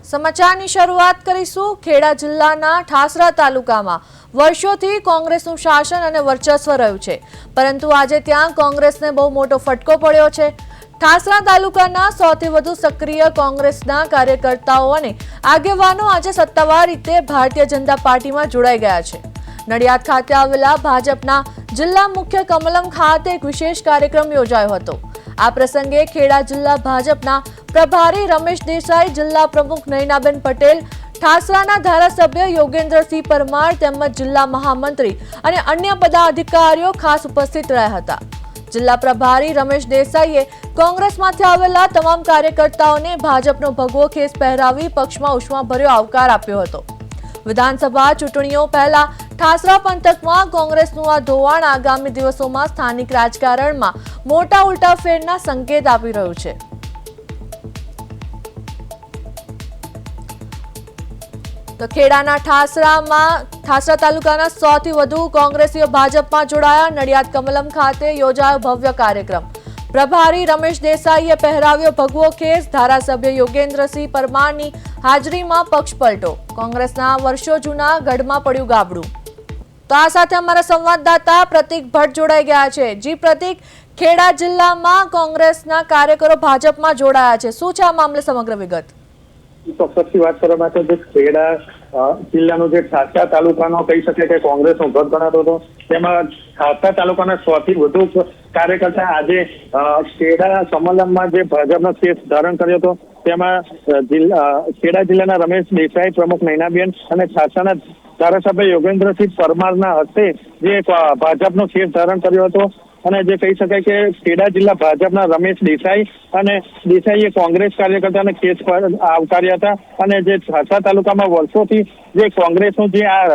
સમાચારની શરૂઆત કરીશું ખેડા જિલ્લાના ઠાસરા તાલુકામાં વર્ષોથી કોંગ્રેસનું શાસન અને વર્ચસ્વ રહ્યું છે, પરંતુ આજે ત્યાં કોંગ્રેસને બહુ મોટો ફટકો પડ્યો છે। ઠાસરા તાલુકાના સૌથી વધુ સક્રિય કોંગ્રેસના કાર્યકર્તાઓ અને આગેવાનો આજે સત્તાવાર રીતે ભારતીય જનતા પાર્ટીમાં જોડાઈ ગયા છે। નડિયાદ ખાતે આવેલા ભાજપના જિલ્લા મુખ્ય કમલમ ખાતે એક વિશેષ કાર્યક્રમ યોજાયો હતો। આ પ્રસંગે ખેડા જિલ્લા ભાજપના પ્રભારી રમેશ દેસાઈ, જિલ્લા પ્રમુખ નયનાબેન પટેલ, ઠાસરાના ધારાસભ્ય યોગેન્દ્રસિંહ પરમાર તેમજ જિલ્લા મહામંત્રી અને અન્ય પદાધિકારીઓ ખાસ ઉપસ્થિત રહ્યા હતા। જિલ્લા પ્રભારી રમેશ દેસાઈએ કોંગ્રેસમાંથી આવેલા તમામ કાર્યકર્તાઓને ભાજપનો ભગવો ખેસ પહેરાવી પક્ષમાં ઉષ્માભર્યો આવકાર આપ્યો હતો। વિધાનસભા ચૂંટણીઓ પહેલા ઠાસરા પંથકમાં કોંગ્રેસનું આ ધોવાણ આગામી દિવસોમાં સ્થાનિક રાજકારણમાં મોટા ઉલટાફેરના સંકેત આપી રહ્યું છે। તો ખેડાના ઠાસરા તાલુકાના સૌથી વધુ કોંગ્રેસીઓ ભાજપમાં જોડાયા। નડિયાદ કમલમ ખાતે યોજાયો ભવ્ય કાર્યક્રમ। પ્રભારી રમેશ દેસાઈએ પહેરાવ્યો ભગવો ખેસ, ધારાસભ્ય યોગેન્દ્રસિંહ પરમારની હાજરીમાં પક્ષ પલટો, કોંગ્રેસના વર્ષો જૂના ગઢમાં પડ્યું ગાબડું। તો આ સાથે અમારા સંવાદદાતા પ્રતિક ભટ્ટ જોડાઈ ગયા છે। જી પ્રતિક, ખેડા જિલ્લામાં કોંગ્રેસના કાર્યકરો ભાજપમાં જોડાયા છે, શું છે આ મામલે સમગ્ર વિગત? ચોક્કસથી વાત કરવા માટે જે ખેડા જિલ્લાનો જે ઠાસરા તાલુકાનો કહી શકે કે કોંગ્રેસનો ગઢ ગણાતો હતો, તેમાં ઠાસરા તાલુકાના સૌથી વધુ કાર્યકર્તા આજે ખેડા સંમેલનમાં જે ભાજપનો કેસ ધારણ કર્યો હતો, તેમાં ખેડા જિલ્લાના રમેશ દેસાઈ, પ્રમુખ નયનાબેન અને ઠાસરાના ધારાસભ્ય યોગેન્દ્રસિંહ પરમારના હસ્તે જે ભાજપનો કેસ ધારણ કર્યો હતો અને જે કહી શકાય કે ખેડા જિલ્લા ભાજપના રમેશ દેસાઈ અને દેસાઈએ કોંગ્રેસ કાર્યકર્તાને કેસ પર આવકાર્યા હતા અને જે ઠાસરા તાલુકામાં વર્ષોથી જે કોંગ્રેસનું જે આ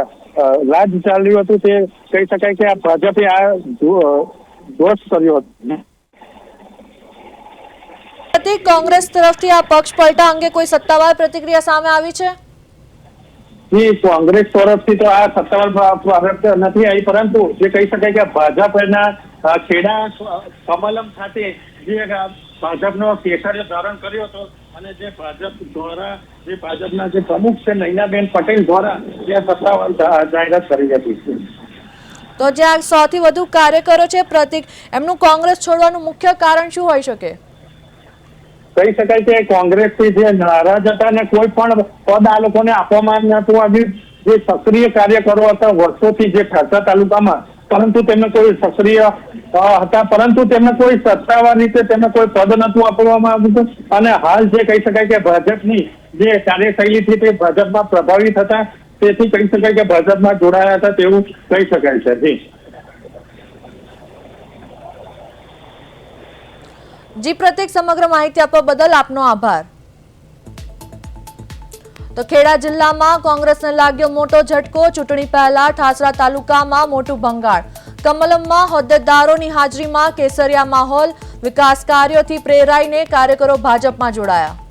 રાજ ચાલ્યું હતું, તે કહી શકાય કે આ ભાજપે આ દોષ કર્યો હતો। કોંગ્રેસ તરફથી આ પક્ષ પલટા અંગે કોઈ સત્તાવાર પ્રતિક્રિયા સામે આવી છે? કોંગ્રેસ તરફથી તો આ સત્તાવાર નથી આવી, પરંતુ જે કહી શકાય કે ભાજપના ખેડા કમલમ ખાતે જે ભાજપનો કેસરીયો ધારણ કર્યો હતો અને જે ભાજપ દ્વારા જે ભાજપના જે પ્રમુખ છે નયનાબેન પટેલ દ્વારા જે સત્તાવાર જાહેરાત કરી હતી। તો જે આ સૌથી વધુ કાર્યકરો છે પ્રતિક, એમનું કોંગ્રેસ છોડવાનું મુખ્ય કારણ શું હોઈ શકે? કહી શકાય કે કોંગ્રેસથી જે નારાજ હતા અને કોઈ પણ પદ આ લોકોને આપવામાં નતું આવ્યું। જે સક્રિય કાર્યકરો હતા વર્ષોથી જે ઠાસરા તાલુકામાં, પરંતુ તેમને કોઈ સક્રિય હતા, પરંતુ તેમને કોઈ સત્તાવાર રીતે તેમને કોઈ પદ નતું આપવામાં આવ્યું અને હાલ જે કહી શકાય કે ભાજપની જે કાર્યશૈલીથી તે ભાજપમાં પ્રભાવિત હતા, તેથી કહી શકાય કે ભાજપમાં જોડાયા હતા તેવું કહી શકાય છે। જી પ્રતિક, સમગ્ર માહિતી આપવા બદલ આપનો આભાર। તો ખેડા જિલ્લામાં કોંગ્રેસને લાગ્યો મોટો ઝટકો। ચૂંટણી પહેલા ઠાસરા તાલુકામાં મોટું ભંગાણ, કમલમમાં હોદ્દેદારોની હાજરીમાં કેસરિયા માહોલ, વિકાસ કાર્યોથી પ્રેરાઈને કાર્યકરો ભાજપમાં જોડાયા।